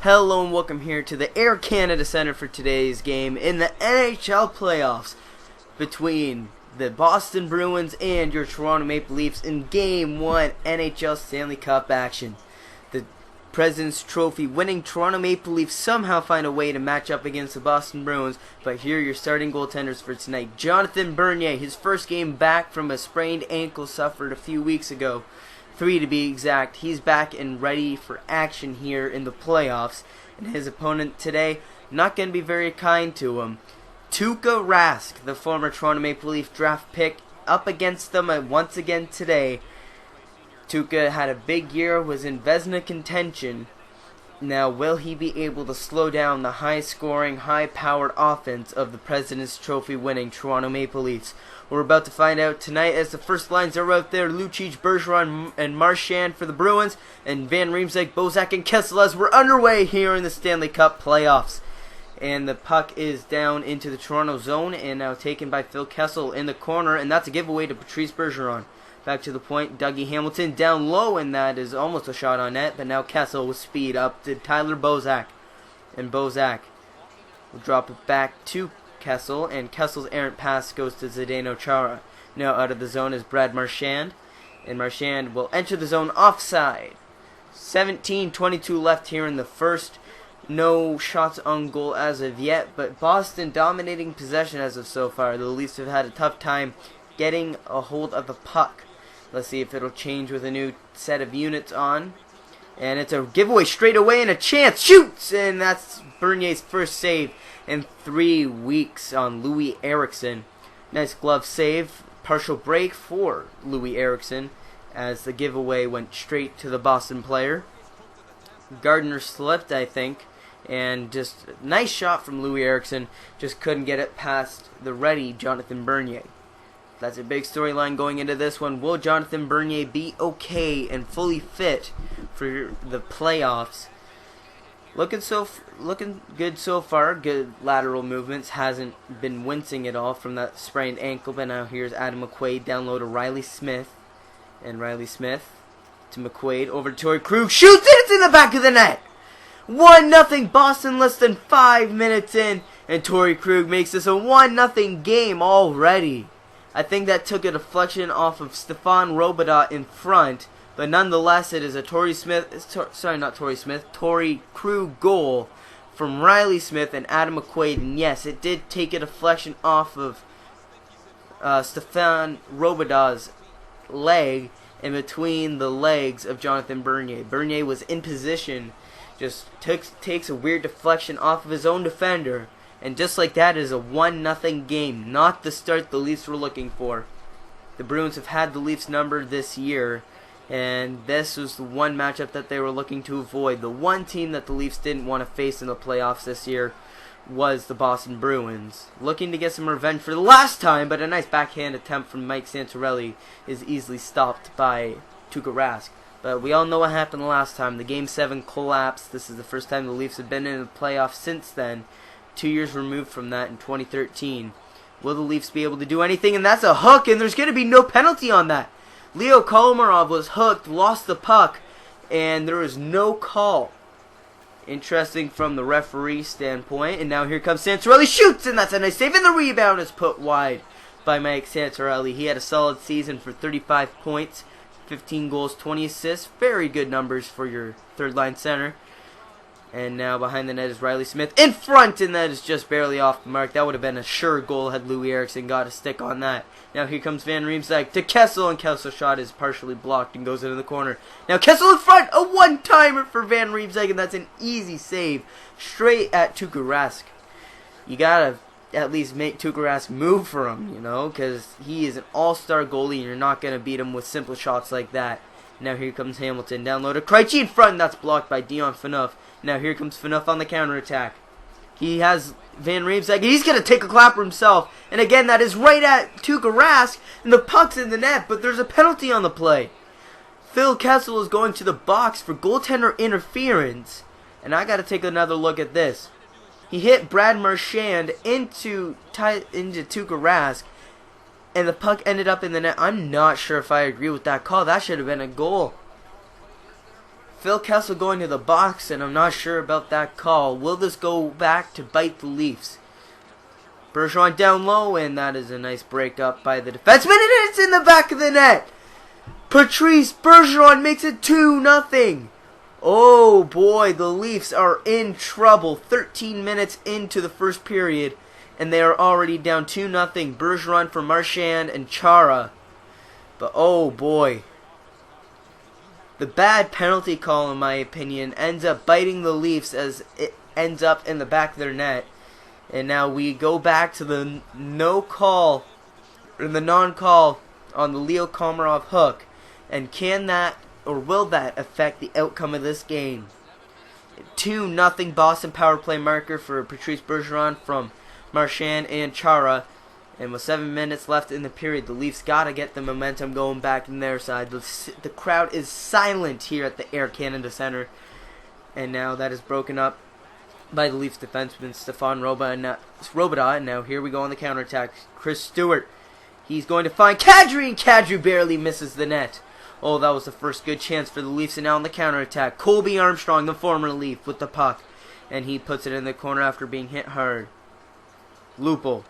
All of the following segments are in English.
Hello and welcome here to the Air Canada Center for today's game in the NHL Playoffs between the Boston Bruins and your Toronto Maple Leafs in Game 1 NHL Stanley Cup action. The President's Trophy winning Toronto Maple Leafs somehow find a way to match up against the Boston Bruins, but here are your starting goaltenders for tonight. Jonathan Bernier, his first game back from a sprained ankle suffered a few weeks ago. 3 to be exact. He's back and ready for action here in the playoffs. And his opponent today, not going to be very kind to him. Tuukka Rask, the former Toronto Maple Leaf draft pick, up against them once again today. Tuukka had a big year, was in Vezina contention. Now, will he be able to slow down the high-scoring, high-powered offense of the President's Trophy-winning Toronto Maple Leafs? We're about to find out tonight as the first lines are out there. Lucic, Bergeron, and Marchand for the Bruins, and Van Riemsdyk, Bozak, and Kessel as we're underway here in the Stanley Cup Playoffs. And the puck is down into the Toronto zone and now taken by Phil Kessel in the corner, and that's a giveaway to Patrice Bergeron. Back to the point, Dougie Hamilton down low, and that is almost a shot on net, but now Kessel with speed up to Tyler Bozak. And Bozak will drop it back to Kessel, and Kessel's errant pass goes to Zdeno Chara. Now out of the zone is Brad Marchand, and Marchand will enter the zone offside. 17:22 left here in the first. No shots on goal as of yet, but Boston dominating possession as of so far. The Leafs have had a tough time getting a hold of the puck. Let's see if it'll change with a new set of units on. And it's a giveaway straight away and a chance. Shoots! And that's Bernier's first save in 3 weeks on Louis Eriksson. Nice glove save. Partial break for Louis Eriksson as the giveaway went straight to the Boston player. Gardner slipped, I think. And just a nice shot from Louis Eriksson. Just couldn't get it past the ready Jonathan Bernier. That's a big storyline going into this one. Will Jonathan Bernier be okay and fully fit for the playoffs? Looking good so far. Good lateral movements. Hasn't been wincing at all from that sprained ankle. But now here's Adam McQuaid down low to Riley Smith. And Riley Smith to McQuaid over to Torrey Krug. Shoots it! It's in the back of the net! 1-0 Boston less than 5 minutes in. And Torrey Krug makes this a 1-0 game already. I think that took a deflection off of Stefan Robidas in front, but nonetheless it is a Torrey Krug goal from Riley Smith and Adam McQuaid, and yes, it did take a deflection off of Stefan Robidas' leg in between the legs of Jonathan Bernier. Bernier was in position, just takes a weird deflection off of his own defender. And just like that, it is a 1-0 game. Not the start the Leafs were looking for. The Bruins have had the Leafs number this year. And this was the one matchup that they were looking to avoid. The one team that the Leafs didn't want to face in the playoffs this year was the Boston Bruins. Looking to get some revenge for the last time, but a nice backhand attempt from Mike Santorelli is easily stopped by Tuukka Rask. But we all know what happened last time. The Game 7 collapse. This is the first time the Leafs have been in the playoffs since then. 2 years removed from that in 2013. Will the Leafs be able to do anything? And that's a hook, and there's going to be no penalty on that. Leo Komarov was hooked, lost the puck, and there is no call. Interesting from the referee standpoint. And now here comes Santorelli, shoots, and that's a nice save. And the rebound is put wide by Mike Santorelli. He had a solid season for 35 points, 15 goals, 20 assists. Very good numbers for your third-line center. And now behind the net is Riley Smith in front, and that is just barely off the mark. That would have been a sure goal had Louis Eriksson got a stick on that. Now here comes Van Riemsdyk to Kessel, and Kessel's shot is partially blocked and goes into the corner. Now Kessel in front, a one-timer for Van Riemsdyk, and that's an easy save straight at Tuukka Rask. You gotta at least make Tuukka Rask move for him, because he is an all-star goalie, and you're not gonna beat him with simple shots like that. Now here comes Hamilton down low to Krejci in front, and that's blocked by Dion Phaneuf. Now here comes Phaneuf on the counterattack. He has Van Riemsdyk. He's going to take a clapper himself. And again, that is right at Tuukka Rask. And the puck's in the net, but there's a penalty on the play. Phil Kessel is going to the box for goaltender interference. And I got to take another look at this. He hit Brad Marchand into Tuukka Rask. And the puck ended up in the net. I'm not sure if I agree with that call. That should have been a goal. Phil Kessel going to the box, and I'm not sure about that call. Will this go back to bite the Leafs? Bergeron down low, and that is a nice break up by the defenseman, and it's in the back of the net. Patrice Bergeron makes it 2-0. Oh boy, the Leafs are in trouble. 13 minutes into the first period, and they are already down 2-0. Bergeron for Marchand and Chara. But oh boy. The bad penalty call, in my opinion, ends up biting the Leafs as it ends up in the back of their net. And now we go back to the non-call on the Leo Komarov hook. And can that, or will that, affect the outcome of this game? 2-0 Boston power play marker for Patrice Bergeron from Marchand and Chara. And with 7 minutes left in the period, the Leafs got to get the momentum going back in their side. The crowd is silent here at the Air Canada Centre. And now that is broken up by the Leafs defenseman Stefan Robidas. And now here we go on the counterattack. Chris Stewart. He's going to find Kadri, and Kadri barely misses the net. Oh, that was the first good chance for the Leafs, and now on the counterattack. Colby Armstrong, the former Leaf, with the puck. And he puts it in the corner after being hit hard. Lupul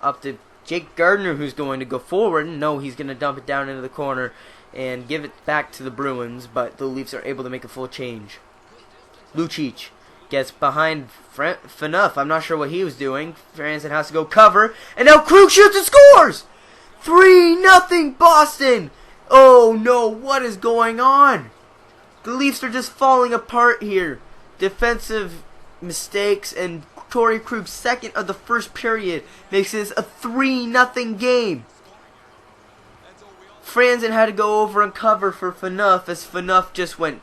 up to Jake Gardiner, who's going to go forward. No, he's going to dump it down into the corner and give it back to the Bruins, but the Leafs are able to make a full change. Lucic gets behind Phaneuf. I'm not sure what he was doing. Franzen has to go cover, and now Krug shoots and scores! 3-0 Boston! Oh no, what is going on? The Leafs are just falling apart here. Defensive mistakes, and Torrey Krug's second of the first period makes this a 3-0 game. Franzen had to go over and cover for Phaneuf as Phaneuf just went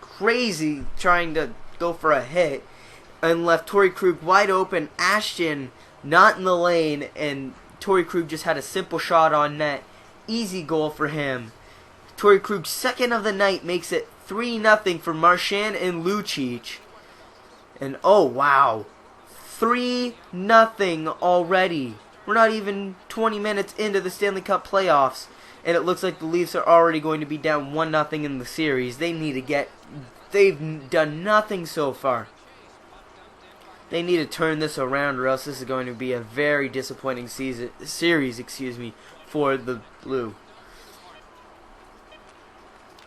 crazy trying to go for a hit and left Torrey Krug wide open. Ashton not in the lane, and Torrey Krug just had a simple shot on net. Easy goal for him. Torrey Krug's second of the night makes it 3-0 for Marchand and Lucic. And oh wow, 3-0 already. We're not even 20 minutes into the Stanley Cup Playoffs, and it looks like the Leafs are already going to be down 1-0 in the series. They've done nothing so far. They need to turn this around, or else this is going to be a very disappointing series for the Blue.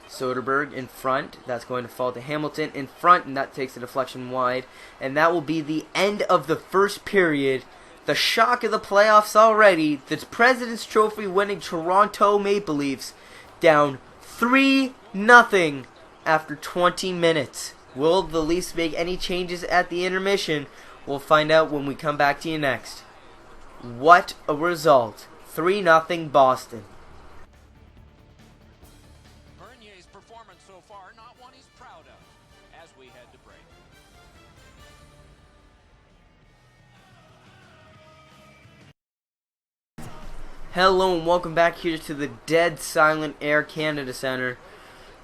Soderberg in front. That's going to fall to Hamilton in front, and that takes a deflection wide. And that will be the end of the first period. The shock of the playoffs already. The President's Trophy winning Toronto Maple Leafs down 3-0 after 20 minutes. Will the Leafs make any changes at the intermission? We'll find out when we come back to you next. What a result. 3-0 Boston. Bernier's performance so far, not one he's proud of, as we head to break. Hello and welcome back here to the dead silent Air Canada Centre.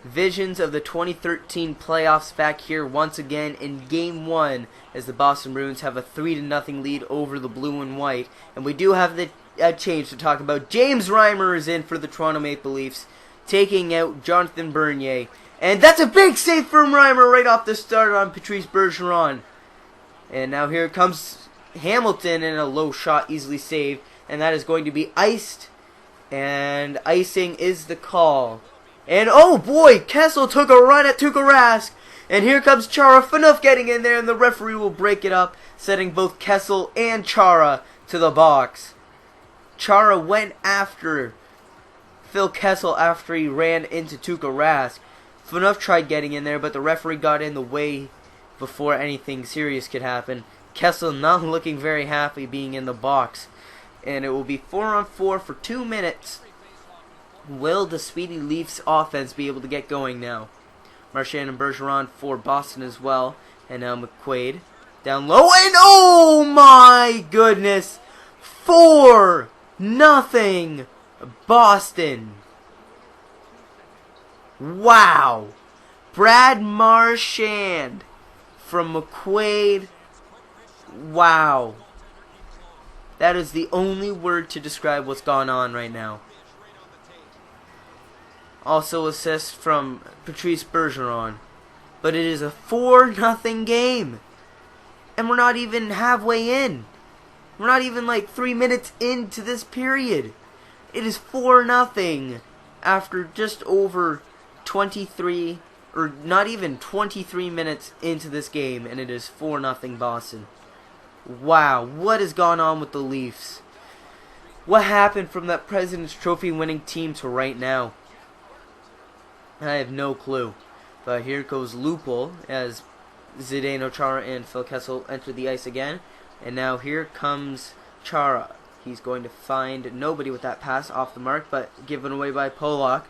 Visions of the 2013 playoffs back here once again in Game 1 as the Boston Bruins have a 3-0 lead over the Blue and White. And we do have the change to talk about. James Reimer is in for the Toronto Maple Leafs, taking out Jonathan Bernier. And that's a big save from Reimer right off the start on Patrice Bergeron. And now here comes Hamilton in a low shot, easily saved. And that is going to be iced. And icing is the call. And oh boy, Kessel took a run at Tuukka Rask. And here comes Chara. Phaneuf getting in there, and the referee will break it up, setting both Kessel and Chara to the box. Chara went after Phil Kessel after he ran into Tuukka Rask. Phaneuf tried getting in there, but the referee got in the way before anything serious could happen. Kessel not looking very happy being in the box. And it will be 4-on-4 for 2 minutes. Will the speedy Leafs offense be able to get going now? Marchand and Bergeron for Boston as well. And now McQuaid down low. And oh my goodness! 4-0 Boston. Wow. Brad Marchand from McQuaid. Wow. That is the only word to describe what's gone on right now. Also assist from Patrice Bergeron. but it is a 4-0 game. And we're not even halfway in. We're not even like 3 minutes into this period. It is 4-0 after just over 23, or not even 23 minutes into this game, and it is 4-0 Boston. Wow, what has gone on with the Leafs? What happened from that President's Trophy winning team to right now? I have no clue. But here goes Lupul as Zdeno Chara and Phil Kessel enter the ice again. And now here comes Chara. He's going to find nobody with that pass off the mark, but given away by Polak.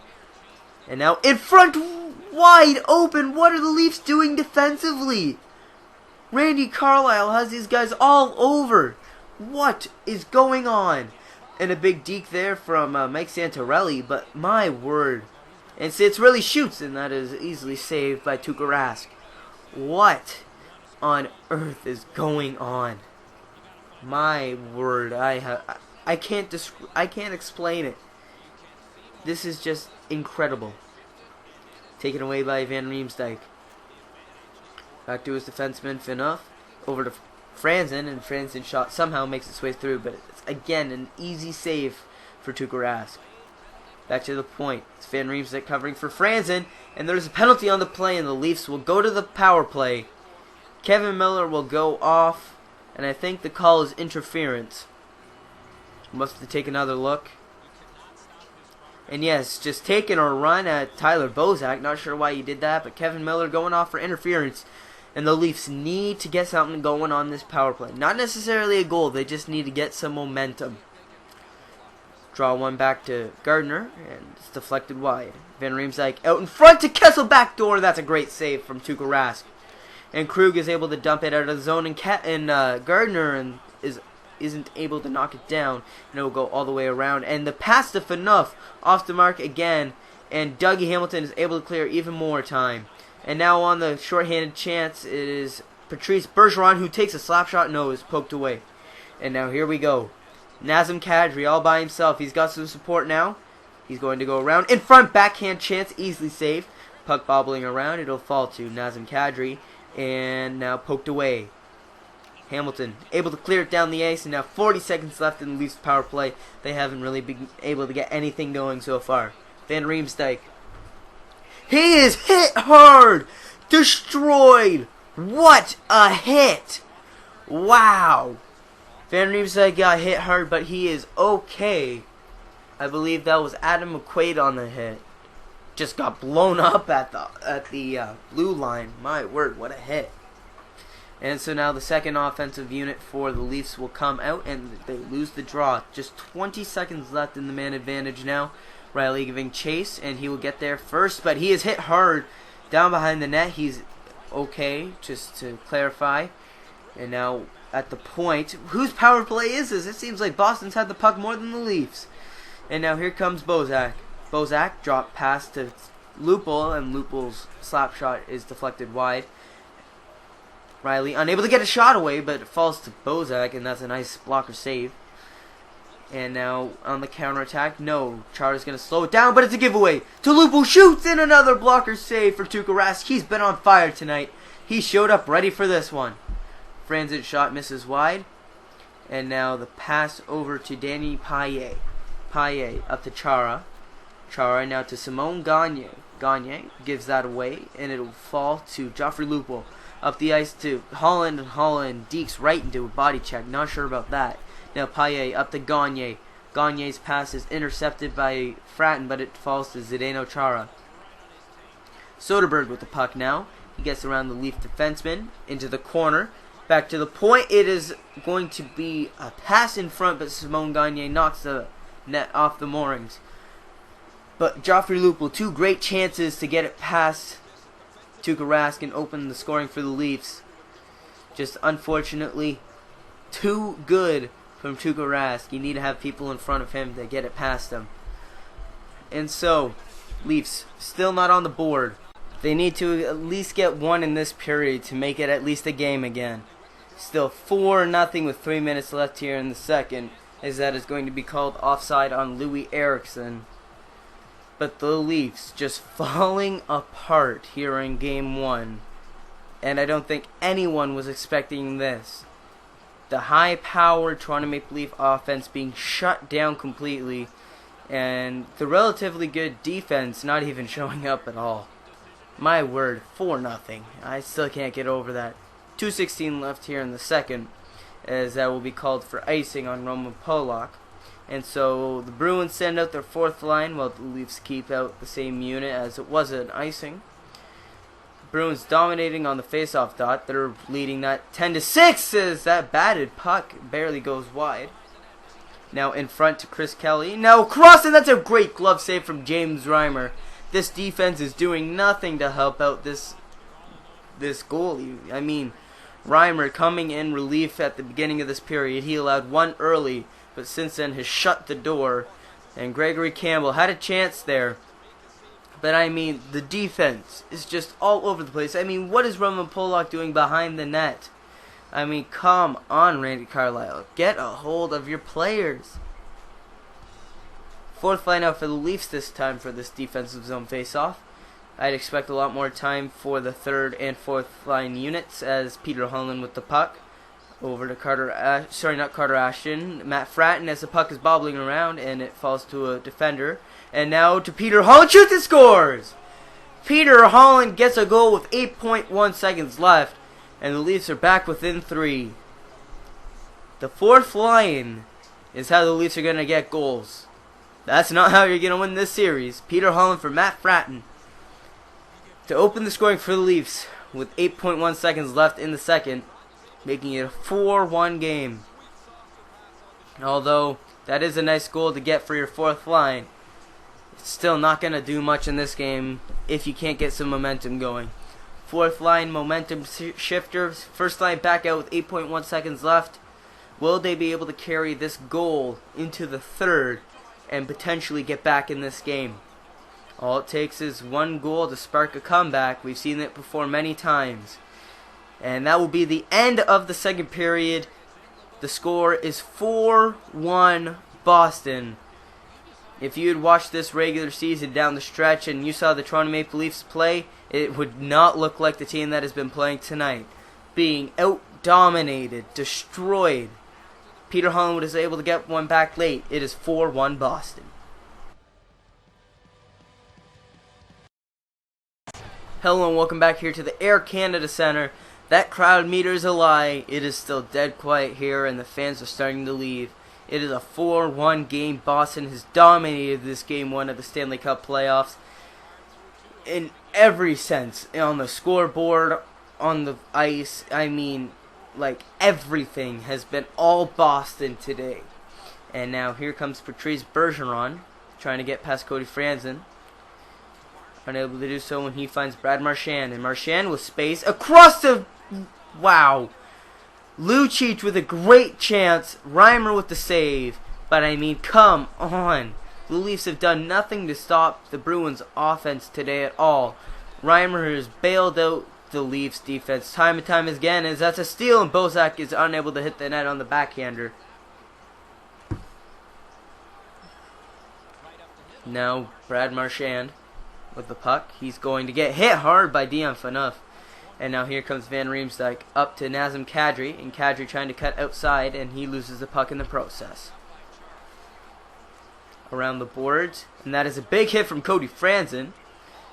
And now in front, wide open. What are the Leafs doing defensively? Randy Carlyle has these guys all over. What is going on? And a big deke there from Mike Santorelli, but my word. And it's really shoots, and that is easily saved by Tuukka Rask. What on earth is going on? My word, I can't explain it. This is just incredible. Taken away by Van Riemsdyk. Back to his defenseman Phaneuf, over to Franzen, and Franzen shot somehow makes its way through, but it's again an easy save for Tuukka Rask. Back to the point. It's Van Riemsdyk covering for Franzen, and there's a penalty on the play, and the Leafs will go to the power play. Kevin Miller will go off, and I think the call is interference. Must have to take another look. And yes, just taking a run at Tyler Bozak. Not sure why he did that, but Kevin Miller going off for interference. And the Leafs need to get something going on this power play. Not necessarily a goal, they just need to get some momentum. Draw one back to Gardner, and it's deflected wide. Van Riemsdyk out in front to Kessel, backdoor. That's a great save from Tuukka Rask. And Krug is able to dump it out of the zone, and Gardner and isn't able to knock it down, and it will go all the way around. And the pass to Phaneuf off the mark again, and Dougie Hamilton is able to clear even more time. And now on the shorthanded chance, it is Patrice Bergeron who takes a slap shot. No, is poked away. And now here we go. Nazem Kadri all by himself. He's got some support now. He's going to go around. In front, backhand chance, easily saved. Puck bobbling around. It'll fall to Nazem Kadri. And now poked away. Hamilton able to clear it down the ice. And now 40 seconds left in the Leafs power play. They haven't really been able to get anything going so far. Van Riemsdyk. He is hit hard. Destroyed. What a hit. Wow. Van Riemsdyk got hit hard, but he is okay. I believe that was Adam McQuaid on the hit. Just got blown up at the blue line. My word, what a hit. And so now the second offensive unit for the Leafs will come out, and they lose the draw. Just 20 seconds left in the man advantage now. Riley giving chase, and he will get there first, but he is hit hard down behind the net. He's okay, just to clarify. And now at the point, whose power play is this? It seems like Boston's had the puck more than the Leafs. And now here comes Bozak. Bozak dropped pass to Lupul, and Lupul's slap shot is deflected wide. Riley unable to get a shot away, but it falls to Bozak, and that's a nice blocker save. And now on the counterattack, no, Chara's going to slow it down, but it's a giveaway. To Lupul, shoots, and another blocker save for Tuukka Rask. He's been on fire tonight. He showed up ready for this one. Franzen's shot misses wide. And now the pass over to Danny Payet. Payet up to Chara. Chara now to Simone Gagne. Gagne gives that away, and it'll fall to Joffrey Lupul. Up the ice to Holland, and Holland dekes right into a body check. Not sure about that. Now Payet up to Gagne. Gagne's pass is intercepted by Fratton, but it falls to Zdeno Chara. Soderberg with the puck now. He gets around the Leaf defenseman into the corner. Back to the point. It is going to be a pass in front, but Simone Gagne knocks the net off the moorings. But Joffrey Lupul, two great chances to get it past Tuukka Rask and open the scoring for the Leafs. Just unfortunately too good from Tuukka Rask. You need to have people in front of him to get it past him. And so, Leafs still not on the board. They need to at least get one in this period to make it at least a game again. Still 4-0 with 3 minutes left here in the second, as that is going to be called offside on Louis Eriksson. But the Leafs just falling apart here in Game 1. And I don't think anyone was expecting this. The high-powered Toronto Maple Leaf offense being shut down completely. And the relatively good defense not even showing up at all. My word, 4-0. I still can't get over that. 2:16 left here in the second, as that will be called for icing on Roman Polak. And so the Bruins send out their fourth line while the Leafs keep out the same unit as it was an icing. Bruins dominating on the face-off dot. They're leading that 10-6 as that batted puck barely goes wide. Now in front to Chris Kelly. Now crossing, that's a great glove save from James Reimer. This defense is doing nothing to help out this goalie. I mean, Reimer coming in relief at the beginning of this period. He allowed one early, but since then has shut the door. And Gregory Campbell had a chance there. But I mean, the defense is just all over the place. I mean, what is Roman Polak doing behind the net? I mean, come on, Randy Carlyle. Get a hold of your players. Fourth line out for the Leafs this time for this defensive zone face-off. I'd expect a lot more time for the third and fourth line units as Peter Holland with the puck. Over to Matt Fratton as the puck is bobbling around and it falls to a defender. And now to Peter Holland, shoots and scores! Peter Holland gets a goal with 8.1 seconds left, and the Leafs are back within 3. The fourth line is how the Leafs are going to get goals. That's not how you're going to win this series. Peter Holland for Matt Fratton to open the scoring for the Leafs with 8.1 seconds left in the second, making it a 4-1 game. Although that is a nice goal to get for your fourth line, it's still not going to do much in this game if you can't get some momentum going. Fourth line momentum shifters. First line back out with 8.1 seconds left. Will they be able to carry this goal into the third and potentially get back in this game? All it takes is one goal to spark a comeback. We've seen it before many times. And that will be the end of the second period. The score is 4-1 Boston. If you had watched this regular season down the stretch and you saw the Toronto Maple Leafs play, it would not look like the team that has been playing tonight. Being out-dominated, destroyed. Peter Holland was able to get one back late. It is 4-1 Boston. Hello and welcome back here to the Air Canada Centre. That crowd meter is a lie. It is still dead quiet here and the fans are starting to leave. It is a 4-1 game. Boston has dominated this Game 1 of the Stanley Cup Playoffs in every sense. On the scoreboard, on the ice, I mean, like everything has been all Boston today. And now here comes Patrice Bergeron trying to get past Cody Franzen. Unable to do so when he finds Brad Marchand. And Marchand with space across the... Wow. Lucic with a great chance. Reimer with the save. But I mean, come on. The Leafs have done nothing to stop the Bruins offense today at all. Reimer has bailed out the Leafs defense time and time again as that's a steal and Bozak is unable to hit the net on the backhander. Now Brad Marchand with the puck. He's going to get hit hard by Dion Phaneuf. And now here comes Van Riemsdyk up to Nazem Kadri. And Kadri trying to cut outside and he loses the puck in the process. Around the boards. And that is a big hit from Cody Franzen.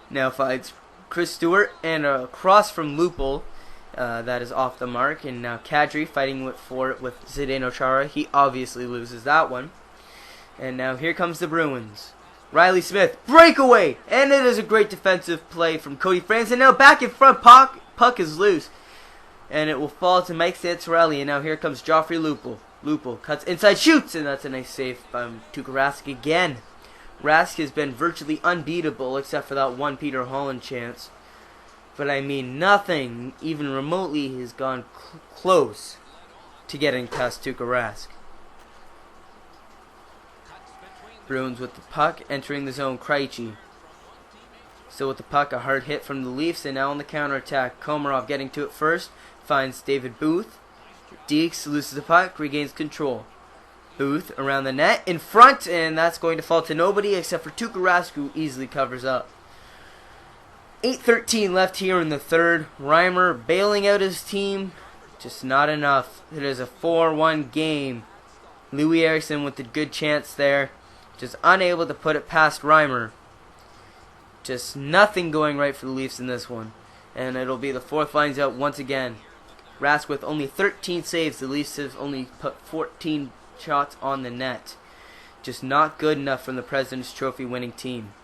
Now finds Chris Stewart and a cross from Lupul. That is off the mark. And now Kadri fighting for it with Zdeno Chara. He obviously loses that one. And now here comes the Bruins. Riley Smith, breakaway, and it is a great defensive play from Cody Franzen. Now back in front, puck is loose, and it will fall to Mike Santorelli. And now here comes Joffrey Lupul. Lupul cuts inside, shoots, and that's a nice save from Tuukka Rask again. Rask has been virtually unbeatable except for that one Peter Holland chance. But I mean, nothing even remotely has gone close to getting past Tuukka Rask. Bruins with the puck, entering the zone, Krejci. Still with the puck, a hard hit from the Leafs, and now on the counterattack. Komarov getting to it first, finds David Booth. Deeks loses the puck, regains control. Booth around the net in front, and that's going to fall to nobody except for Tuukka Rask, who easily covers up. 8:13 left here in the third. Reimer bailing out his team, just not enough. It is a 4-1 game. Louis Eriksson with a good chance there, just unable to put it past Reimer. Just nothing going right for the Leafs in this one, and it'll be the fourth lines out once again. Rask with only 13 saves. The Leafs have only put 14 shots on the net. Just not good enough from the President's Trophy winning team.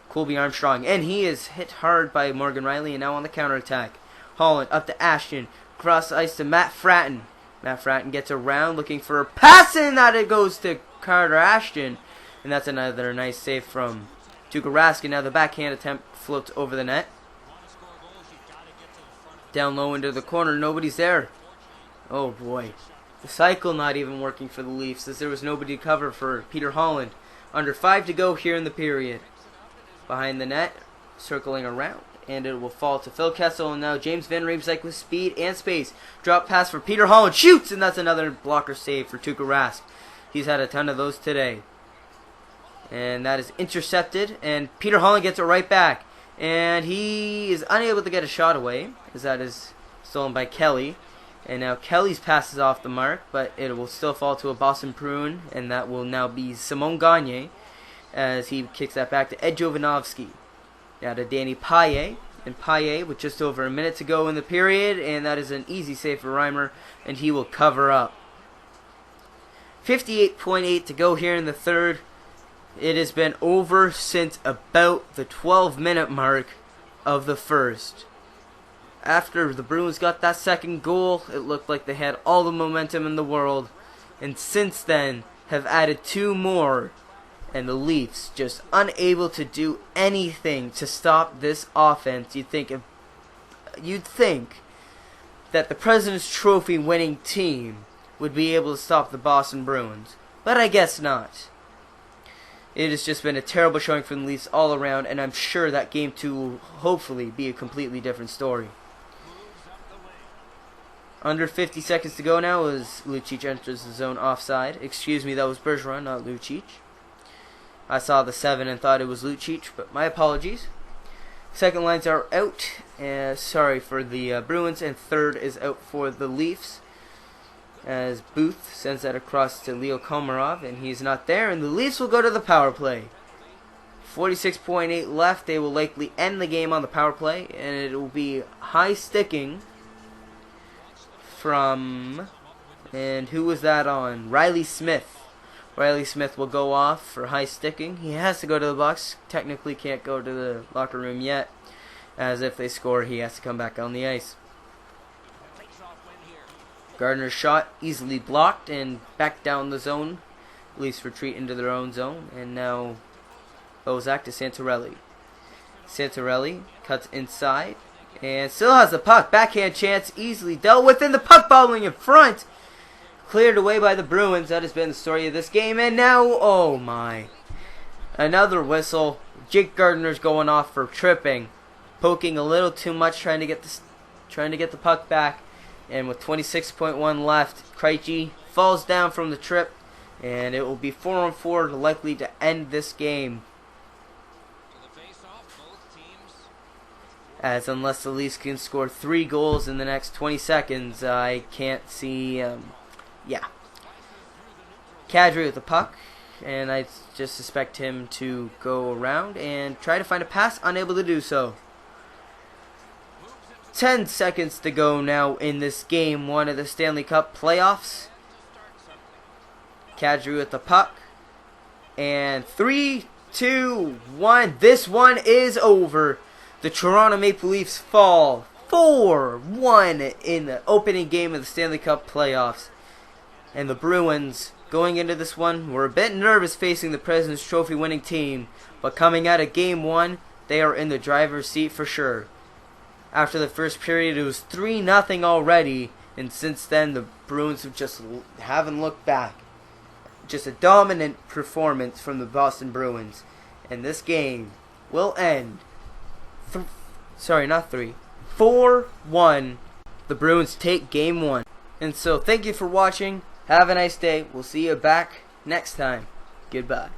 Colby Armstrong, and he is hit hard by Morgan Riley, and now on the counterattack. Holland up to Ashton, cross ice to Matt Fratton. Matt Fratton gets around looking for a pass, and that it goes to Carter Ashton, and that's another nice save from Tuukka Rask, and now the backhand attempt floats over the net. Down low into the corner, nobody's there. Oh boy. The cycle not even working for the Leafs, as there was nobody to cover for Peter Holland. Under 5 to go here in the period. Behind the net, circling around, and it will fall to Phil Kessel, and now James Van Riemsdyk with speed and space. Drop pass for Peter Holland, shoots, and that's another blocker save for Tuukka Rask. He's had a ton of those today. And that is intercepted, and Peter Holland gets it right back. And he is unable to get a shot away, as that is stolen by Kelly. And now Kelly's pass is off the mark, but it will still fall to a Boston Bruin, and that will now be Simon Gagne, as he kicks that back to Ed Jovanovski. Now to Danny Paille, and Paille with just over a minute to go in the period, and that is an easy save for Reimer, and he will cover up. 58.8 to go here in the third. It has been over since about the 12-minute mark of the first. After the Bruins got that second goal, it looked like they had all the momentum in the world, and since then have added 2 more, and the Leafs just unable to do anything to stop this offense. You'd think that the President's Trophy winning team would be able to stop the Boston Bruins, but I guess not. It has just been a terrible showing from the Leafs all around, and I'm sure that game 2 will hopefully be a completely different story. Under 50 seconds to go now as Lucic enters the zone offside. Excuse me, that was Bergeron, not Lucic. I saw the 7 and thought it was Lucic, but my apologies. Second lines are out. Sorry for the Bruins, and third is out for the Leafs, as Booth sends that across to Leo Komarov, and he's not there, and the Leafs will go to the power play. 46.8 left. They will likely end the game on the power play, and it will be high sticking from, and who was that on? Riley Smith. Riley Smith will go off for high sticking. He has to go to the box. Technically can't go to the locker room yet, as if they score, he has to come back on the ice. Gardner's shot easily blocked and back down the zone. Leafs retreat into their own zone, and now Bozak to Santorelli. Santorelli cuts inside and still has the puck. Backhand chance easily dealt with, and the puck bobbling in front. Cleared away by the Bruins. That has been the story of this game, and now, oh my. Another whistle. Jake Gardner's going off for tripping. Poking a little too much, trying to get the puck back. And with 26.1 left, Krejci falls down from the trip, and it will be 4-on-4, likely to end this game. As unless the Leafs can score 3 goals in the next 20 seconds, I can't see, Kadri with the puck, and I just suspect him to go around and try to find a pass, unable to do so. 10 seconds to go now in this game 1 of the Stanley Cup Playoffs. Kadri with the puck. And 3, 2, 1. This one is over. The Toronto Maple Leafs fall 4-1 in the opening game of the Stanley Cup Playoffs. And the Bruins, going into this one, were a bit nervous facing the President's Trophy winning team. But coming out of game 1, they are in the driver's seat for sure. After the first period, it was 3-0 already, and since then, the Bruins haven't looked back. Just a dominant performance from the Boston Bruins, and this game will end 4-1. The Bruins take game 1. And so, thank you for watching. Have a nice day. We'll see you back next time. Goodbye.